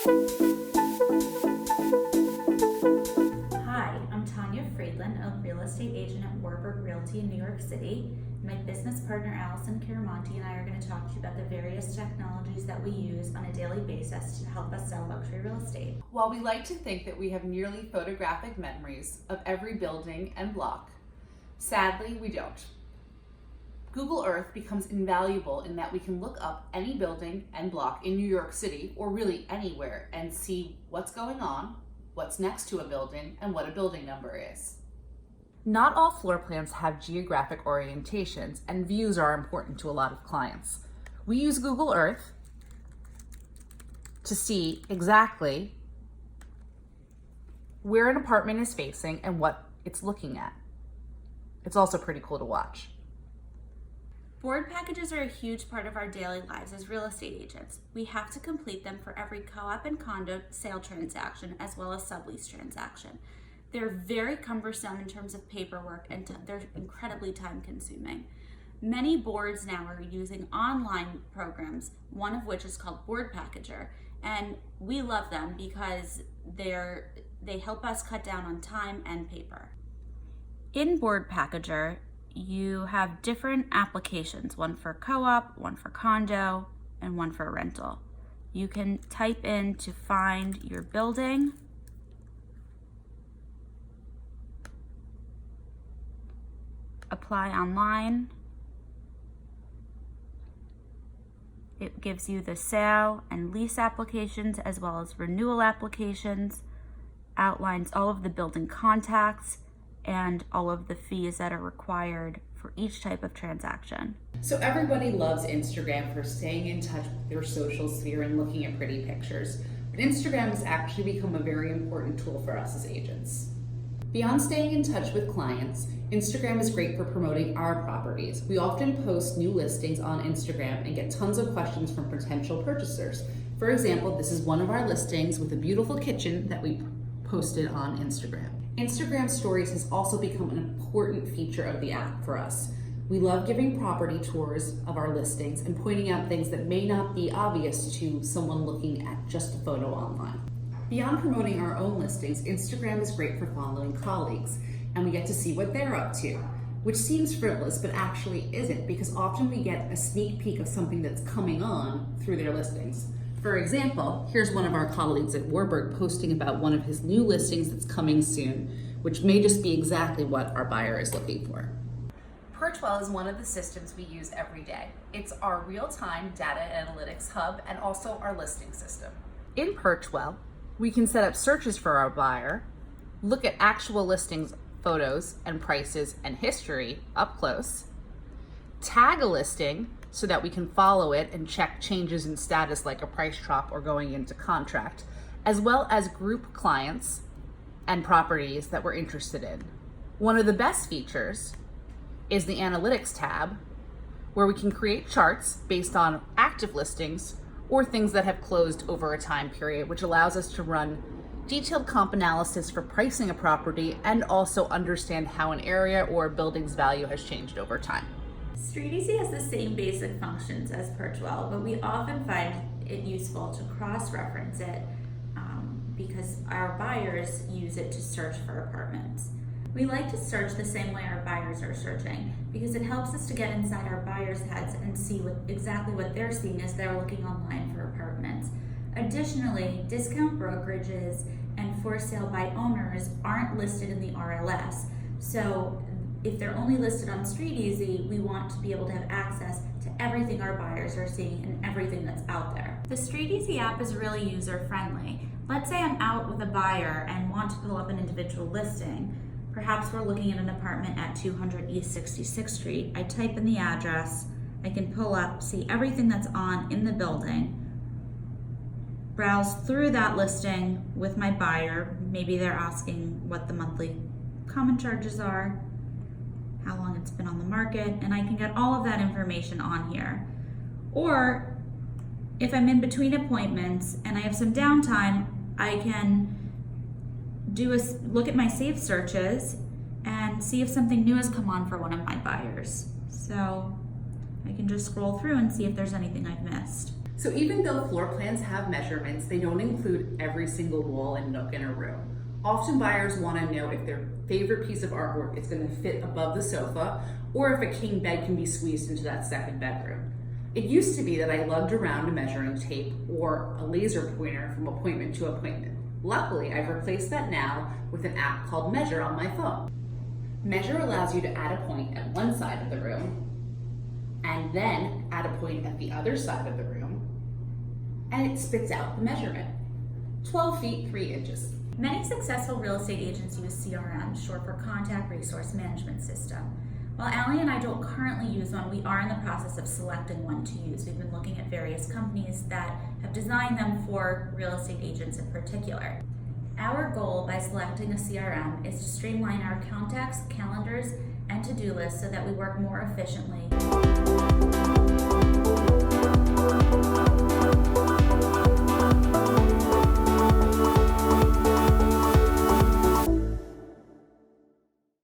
Hi, I'm Tania, Friedland, a real estate agent at Warburg Realty in New York City. My business partner Allison, Chiaramonte, and I are going to talk to you about the various technologies that we use on a daily basis to help us sell luxury real estate. While we like to think that we have nearly photographic memories of every building and block, sadly we don't. Google Earth becomes invaluable in that we can look up any building and block in New York City, or really anywhere, and see what's going on, what's next to a building, and what a building number is. Not all floor plans have geographic orientations, and views are important to a lot of clients. We use Google Earth to see exactly where an apartment is facing and what it's looking at. It's also pretty cool to watch. Board packages are a huge part of our daily lives as real estate agents. We have to complete them for every co-op and condo sale transaction as well as sublease transaction. They're very cumbersome in terms of paperwork, and they're incredibly time consuming. Many boards now are using online programs, one of which is called BoardPackager, and we love them because they help us cut down on time and paper. In BoardPackager, you have different applications, one for co-op, one for condo, and one for rental. You can type in to find your building, apply online. It gives you the sale and lease applications as well as renewal applications, outlines all of the building contacts, and all of the fees that are required for each type of transaction. So everybody loves Instagram for staying in touch with their social sphere and looking at pretty pictures. But Instagram has actually become a very important tool for us as agents. Beyond staying in touch with clients, Instagram is great for promoting our properties. We often post new listings on Instagram and get tons of questions from potential purchasers. For example, this is one of our listings with a beautiful kitchen that we posted on Instagram. Instagram Stories has also become an important feature of the app for us. We love giving property tours of our listings and pointing out things that may not be obvious to someone looking at just a photo online. Beyond promoting our own listings, Instagram is great for following colleagues, and we get to see what they're up to, which seems frivolous but actually isn't, because often we get a sneak peek of something that's coming on through their listings. For example, here's one of our colleagues at Warburg posting about one of his new listings that's coming soon, which may just be exactly what our buyer is looking for. Perchwell is one of the systems we use every day. It's our real-time data analytics hub and also our listing system. In Perchwell, we can set up searches for our buyer, look at actual listings, photos and prices and history up close, tag a listing so that we can follow it and check changes in status like a price drop or going into contract, as well as group clients and properties that we're interested in. One of the best features is the analytics tab, where we can create charts based on active listings or things that have closed over a time period, which allows us to run detailed comp analysis for pricing a property and also understand how an area or a building's value has changed over time. StreetEasy has the same basic functions as Perchwell, but we often find it useful to cross-reference it because our buyers use it to search for apartments. We like to search the same way our buyers are searching because it helps us to get inside our buyers' heads and see exactly what they're seeing as they're looking online for apartments. Additionally, discount brokerages and for sale by owners aren't listed in the RLS, so if they're only listed on StreetEasy, we want to be able to have access to everything our buyers are seeing and everything that's out there. The StreetEasy app is really user-friendly. Let's say I'm out with a buyer and want to pull up an individual listing. Perhaps we're looking at an apartment at 200 East 66th Street. I type in the address, I can pull up, see everything that's on in the building, browse through that listing with my buyer. Maybe they're asking what the monthly common charges are, how long it's been on the market, and I can get all of that information on here. Or if I'm in between appointments and I have some downtime, I can look at my saved searches and see if something new has come on for one of my buyers. So I can just scroll through and see if there's anything I've missed. So even though floor plans have measurements, they don't include every single wall and nook in a room. Often buyers want to know if their favorite piece of artwork is going to fit above the sofa, or if a king bed can be squeezed into that second bedroom. It used to be that I lugged around a measuring tape or a laser pointer from appointment to appointment. Luckily, I've replaced that now with an app called Measure on my phone. Measure allows you to add a point at one side of the room, and then add a point at the other side of the room, and it spits out the measurement. 12 feet, 3 inches. Many successful real estate agents use CRM, short for Contact Resource Management System. While Allie and I don't currently use one, we are in the process of selecting one to use. We've been looking at various companies that have designed them for real estate agents in particular. Our goal by selecting a CRM is to streamline our contacts, calendars, and to-do lists so that we work more efficiently